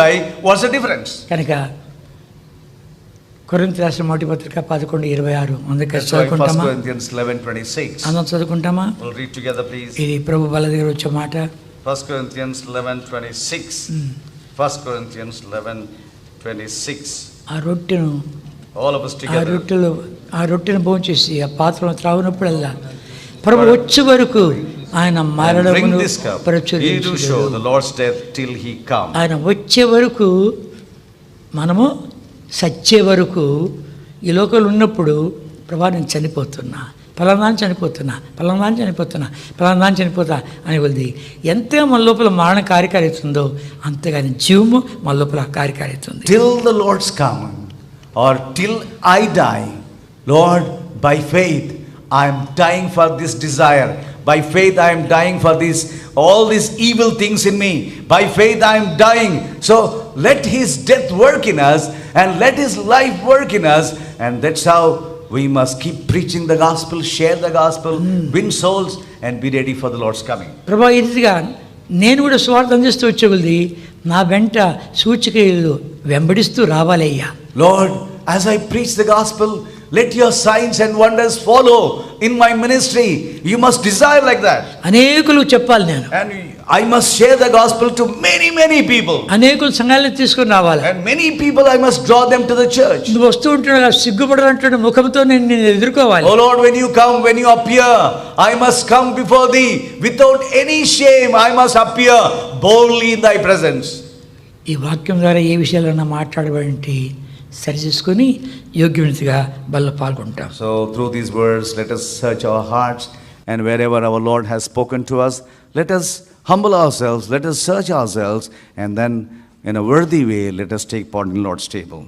die, what's the difference? కనుక కొరింథీ రాసిన మొదటి పత్రిక 11:26 అందుకే That's why 1 చదువుకుంటామా? Corinthians 11:26. అందరం చదువుకుంటామా? We'll read together, please. ఇది ప్రభు బల దగ్గర వచ్చే మాట. 1 Corinthians 11:26. 1 Corinthians 11:26. ఆ రొట్టెను All of us together. ఆ రొట్టెను భోంచేసి ఆ పాత్రను త్రాగునప్పుడల్లా ప్రభు వచ్చే వరకు ఆయన And bring మరణమును this cup. He do ప్రచురించును. show the Lord's death till he come. ఆయన వచ్చే వరకు మనము సచ్చే వరకు ఈ లోకంలో ఉన్నప్పుడు ప్రభా నేను చనిపోతున్నా, ఫలానా చనిపోతా అని కొద్ది ఎంతగా మన లోపల మరణ కార్యకారితుందో అంతగాని జీవము మన లోపల కార్యకారితుంది. Till the Lord's coming, or till I die, Lord, by faith I am dying for this desire. By faith I am dying for this, all these evil things in me. By faith I am dying. So let his death work in us and let his life work in us, and that's how we must keep preaching the gospel, share the gospel, win souls, and be ready for the Lord's coming. ప్రభా ఈ రీతిగా నేను కూడా స్వార్థ అందిస్తూ వచ్చేది నా వెంట సూచక్రియలు వెంబడిస్తూ రావాలయ్యా. Lord, as I preach the gospel, let your signs and wonders follow in my ministry. You must desire like that. అనేకులు చెప్పాలి నేను. And I must share the gospel to many people. అనేకులు సంఘాలను తీసుకొని రావాలి. And many people I must draw them to the church. నువ్వు వస్తూ ఉంటున్నా సిగ్గుపడాలంటే ముఖంతో నేను ఎదుర్కోవాలి. Oh Lord, when you come, when you appear, I must come before thee without any shame. I must appear boldly in thy presence. ఈ వాక్యం ద్వారా ఏ విషయాలన్నా మాట్లాడబడి సరి చేసుకొని యోగ్యమైనదిగా బల్ల పాల్గొంటాం. So through these words, let us search our hearts, and wherever our Lord has spoken to us, let us humble ourselves, let us search ourselves, and then in a worthy way, let us take part in the Lord's table.